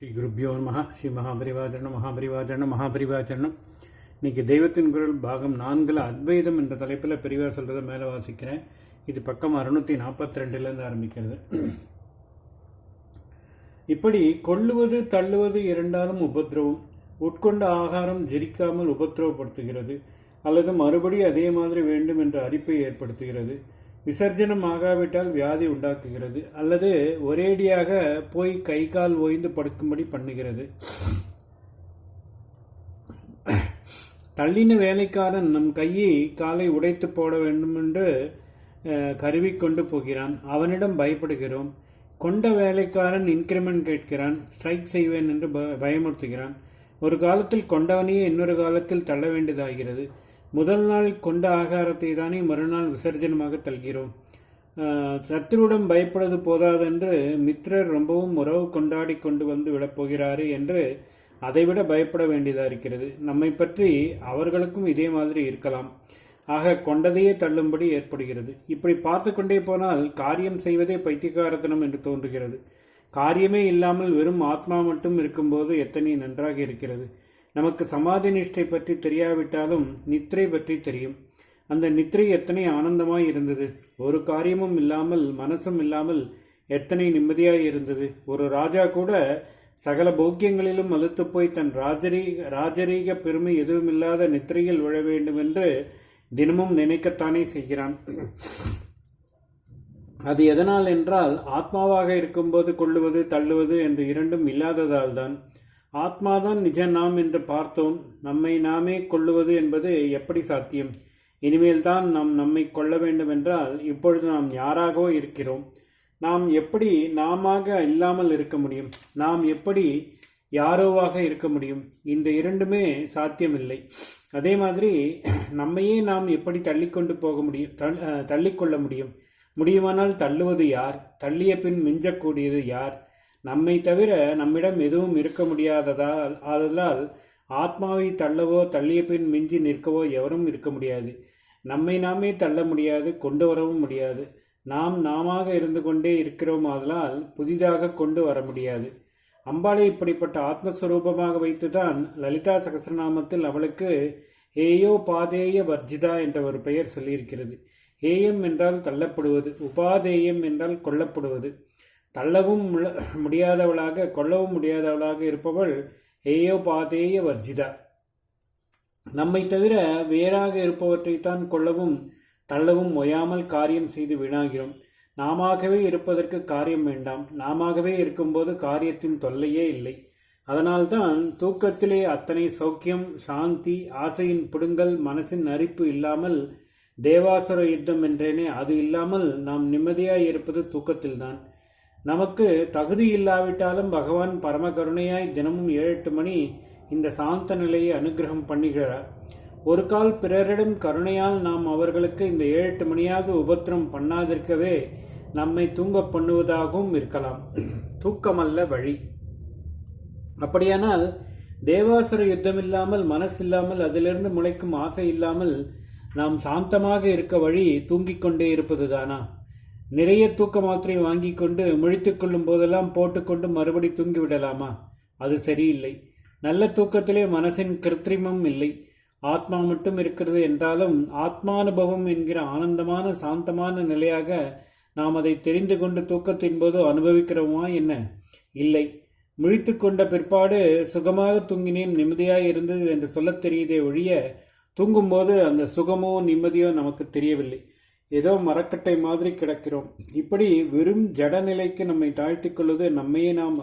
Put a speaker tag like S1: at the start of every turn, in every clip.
S1: ஸ்ரீ குருப்பியோ நமஹ. ஸ்ரீ மகாபரிவாச்சரணம் மகாபரிவாச்சரணம் மகாபரிவாச்சரணம். இன்னைக்கு தெய்வத்தின் குரல் பாகம் 4 அத்வைதம் என்ற தலைப்பில் பெரியவா சொல்கிறத மேலே வாசிக்கிறேன். இது பக்கம் 642 ஆரம்பிக்கிறது. இப்படி கொள்ளுவது தள்ளுவது இரண்டாலும் உபத்திரவம். உட்கொண்ட ஆகாரம் ஜெரிக்காமல் உபத்திரவப்படுத்துகிறது, அல்லது மறுபடி அதே மாதிரி வேண்டும் என்ற அரிப்பை ஏற்படுத்துகிறது. விசர்ஜனம் ஆகாவிட்டால் வியாதி உண்டாக்குகிறது, அல்லது ஒரேடியாக போய் கை கால் ஓய்ந்து படுக்கும்படி பண்ணுகிறது. தள்ளின வேலைக்காரன் நம் கையை காலை உடைத்து போட வேண்டும் என்று கருவி கொண்டு போகிறான். அவனிடம் பயப்படுகிறோம். கொண்ட வேலைக்காரன் இன்கிரிமெண்ட் கேட்கிறான். ஸ்ட்ரைக் செய்வேன் என்று பயமுறுத்துகிறான். ஒரு காலத்தில் கொண்டவனையே இன்னொரு காலத்தில் தள்ள வேண்டியதாகிறது. முதல் நாள் கொண்ட ஆகாரத்தை தானே மறுநாள் விசர்ஜனமாக தள்கிறோம். சத்துருடன் பயப்படுவது போதாதென்று மித்திரர் ரொம்பவும் உறவு கொண்டாடி கொண்டு வந்து விடப்போகிறாரு என்று அதைவிட பயப்பட வேண்டியதாக இருக்கிறது. நம்மை பற்றி அவர்களுக்கும் இதே மாதிரி இருக்கலாம். ஆக கொண்டதையே தள்ளும்படி ஏற்படுகிறது. இப்படி பார்த்து கொண்டே போனால் காரியம் செய்வதே பைத்தியக்காரத்தனம் என்று தோன்றுகிறது. காரியமே இல்லாமல் வெறும் ஆத்மா மட்டும் இருக்கும்போது எத்தனை நன்றாக இருக்கிறது. நமக்கு சமாதி நிஷ்டை பற்றி தெரியாவிட்டாலும் நித்திரை பற்றி தெரியும். அந்த நித்திரை எத்தனை ஆனந்தமாய் இருந்தது. ஒரு காரியமும் இல்லாமல் மனசும் இல்லாமல் எத்தனை நிம்மதியாய் இருந்தது. ஒரு ராஜா கூட சகல போக்கியங்களிலும் அழுத்து போய் தன் ராஜரீக பெருமை எதுவுமில்லாத நித்திரையில் விழ வேண்டும் என்று தினமும் நினைக்கத்தானே செய்கிறான். அது எதனால் என்றால் ஆத்மாவாக இருக்கும்போது கொள்ளுவது தள்ளுவது என்று இரண்டும் இல்லாததால் தான். ஆத்மாதான் நிஜ நாம் என்று பார்த்தோம். நம்மை நாமே கொள்ளுவது என்பது எப்படி சாத்தியம்? இனிமேல் தான் நாம் நம்மை கொள்ள வேண்டும் என்றால் இப்பொழுது நாம் யாராகவோ இருக்கிறோம். நாம் எப்படி நாமாக இல்லாமல் இருக்க முடியும்? நாம் எப்படி யாரோவாக இருக்க முடியும்? இந்த இரண்டுமே சாத்தியமில்லை. அதே மாதிரி நம்மையே நாம் எப்படி தள்ளிக்கொண்டு போக முடியும், தள்ளிக்கொள்ள முடியும்? முடியுமானால் தள்ளுவது யார்? தள்ளிய பின் மிஞ்சக்கூடியது யார்? நம்மை தவிர நம்மிடம் எதுவும் இருக்க ஆதலால் ஆத்மாவை தள்ளவோ தள்ளிய பின் மிஞ்சி நிற்கவோ எவரும் இருக்க முடியாது. நம்மை நாமே தள்ள முடியாது, கொண்டு வரவும் முடியாது. நாம் நாமாக இருந்து கொண்டே இருக்கிறோம், ஆதலால் புதிதாக கொண்டு வர முடியாது. அம்பாளை இப்படிப்பட்ட ஆத்மஸ்வரூபமாக வைத்துதான் லலிதா சகஸ்ரநாமத்தில் அவளுக்கு ஏயோ பாதேய வர்ஜிதா என்ற ஒரு பெயர் சொல்லியிருக்கிறது. ஏயம் என்றால் தள்ளப்படுவது, உபாதேயம் என்றால் கொல்லப்படுவது. தள்ளவும் முடியாதவளாக கொல்லவும் முடியாதவளாக இருப்பவள் ஏயோபாதேய வர்ஜிதா. நம்மை தவிர வேறாக இருப்பவற்றைத்தான் கொள்ளவும் தள்ளவும் ஒயாமல் காரியம் செய்து வீணாகிறோம். நாமவே இருப்பதற்கு காரியம் வேண்டாம். நாமவே இருக்கும்போது காரியத்தின் தொல்லையே இல்லை. அதனால்தான் தூக்கத்திலே அத்தனை சௌக்கியம், சாந்தி, ஆசையின் புடுங்கல், மனசின் அரிப்பு இல்லாமல் தேவாசுர யுத்தம் என்றேனே, அது இல்லாமல் நாம் நிம்மதியாய் இருப்பது தூக்கத்தில்தான். நமக்கு தகுதி இல்லாவிட்டாலும் பகவான் பரம கருணையாய் தினமும் 7-8 மணி இந்த சாந்த நிலையை அனுகிரகம் பண்ணுகிறார். ஒரு கால் பிறரிடம் கருணையால் நாம் அவர்களுக்கு இந்த 7-8 மணியாவது உபத்திரம் பண்ணாதிருக்கவே நம்மை தூங்க பண்ணுவதாகவும் இருக்கலாம். தூக்கமல்ல வழி. அப்படியானால் தேவாசுர யுத்தம் இல்லாமல், மனசில்லாமல், அதிலிருந்து முளைக்கும் ஆசை இல்லாமல் நாம் சாந்தமாக இருக்க வழி தூங்கிக் கொண்டே இருப்பதுதானா? நிறைய தூக்க மாத்திரை வாங்கி கொண்டு முழித்துக் கொள்ளும் போதெல்லாம் போட்டுக்கொண்டு மறுபடி தூங்கிவிடலாமா? அது சரியில்லை. நல்ல தூக்கத்திலே மனசின் கிருத்திரிமம் இல்லை, ஆத்மா மட்டும் இருக்கிறது என்றாலும் ஆத்மானுபவம் என்கிற ஆனந்தமான சாந்தமான நிலையாக நாம் அதை தெரிந்து கொண்டு தூக்கத்தின் போது அனுபவிக்கிறோமா என்ன? இல்லை. முழித்து கொண்ட பிற்பாடு சுகமாக தூங்கினேன், நிம்மதியாக இருந்தது என்று சொல்லத் தெரியுதே ஒழிய தூங்கும்போது அந்த சுகமோ நிம்மதியோ நமக்கு தெரியவில்லை. ஏதோ மரக்கட்டை மாதிரி கிடக்கிறோம். இப்படி வெறும் ஜட நிலைக்கு நம்மை தாழ்த்தி கொள்வது நம்மையே நாம்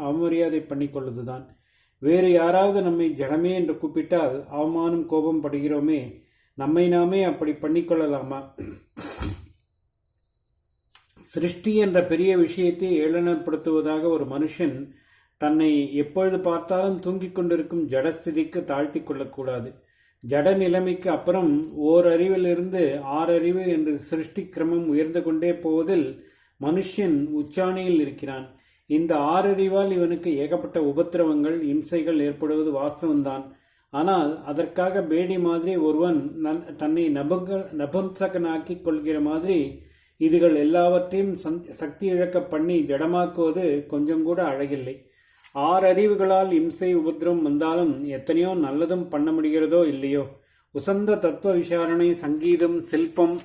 S1: அவமரியாதை பண்ணிக்கொள்வதுதான். வேறு யாராவது நம்மை ஜடமே என்று கூப்பிட்டால் அவமானம், கோபம் படுகிறோமே. நம்மை நாமே அப்படி பண்ணிக்கொள்ளலாமா? சிருஷ்டி என்ற பெரிய விஷயத்தை ஏளனப்படுத்துவதாக ஒரு மனுஷன் தன்னை எப்பொழுது பார்த்தாலும் தூங்கிக் கொண்டிருக்கும் ஜடஸ்திதிக்கு தாழ்த்தி கொள்ளக்கூடாது. ஜட நிலைமைக்கு அப்புறம் 1 அறிவிலிருந்து 6 அறிவு என்று சிருஷ்டி கிரமம் உயர்ந்து கொண்டே போவதில் மனுஷன் உச்சாணியில் இருக்கிறான். இந்த 6 அறிவால் இவனுக்கு ஏகப்பட்ட உபத்திரவங்கள், இம்சைகள் ஏற்படுவது வாஸ்தவம்தான். ஆனால் அதற்காக பேடி மாதிரி ஒருவன் தன்னை நபும்சகனாக்கி கொள்கிற மாதிரி இதுகள் எல்லாவற்றையும் சக்தி இழக்க பண்ணி ஜடமாக்குவது கொஞ்சம் கூட அழகில்லை. ஆறறிவுகளால் இம்சை உபத்திரம் வந்தாலும் எத்தனையோ நல்லதும் பண்ண முடிகிறதோ இல்லையோ, உசந்த தத்துவ விசாரணை, சங்கீதம், சில்பம்,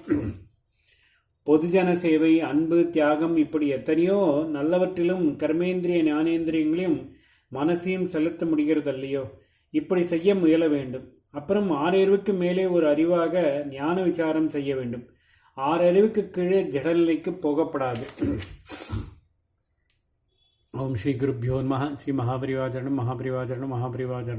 S1: பொதுஜன சேவை, அன்பு, தியாகம், இப்படி எத்தனையோ நல்லவற்றிலும் கர்மேந்திரிய ஞானேந்திரியங்களையும் மனசையும் செலுத்த முடிகிறது இல்லையோ. இப்படி செய்ய முயல வேண்டும். அப்புறம் 6 அறிவுக்கு மேலே ஒரு அறிவாக ஞான விசாரம் செய்ய வேண்டும். 6 அறிவுக்கு கீழே ஜடநிலைக்கு போகப்படாது. ஓம் ஸ்ரீ குருப்யோ நமः. ஸ்ரீ மகாபரிவாச்சரணம் மகாபரிவாச்சரணம் மகாபரிவாச்சரணம்.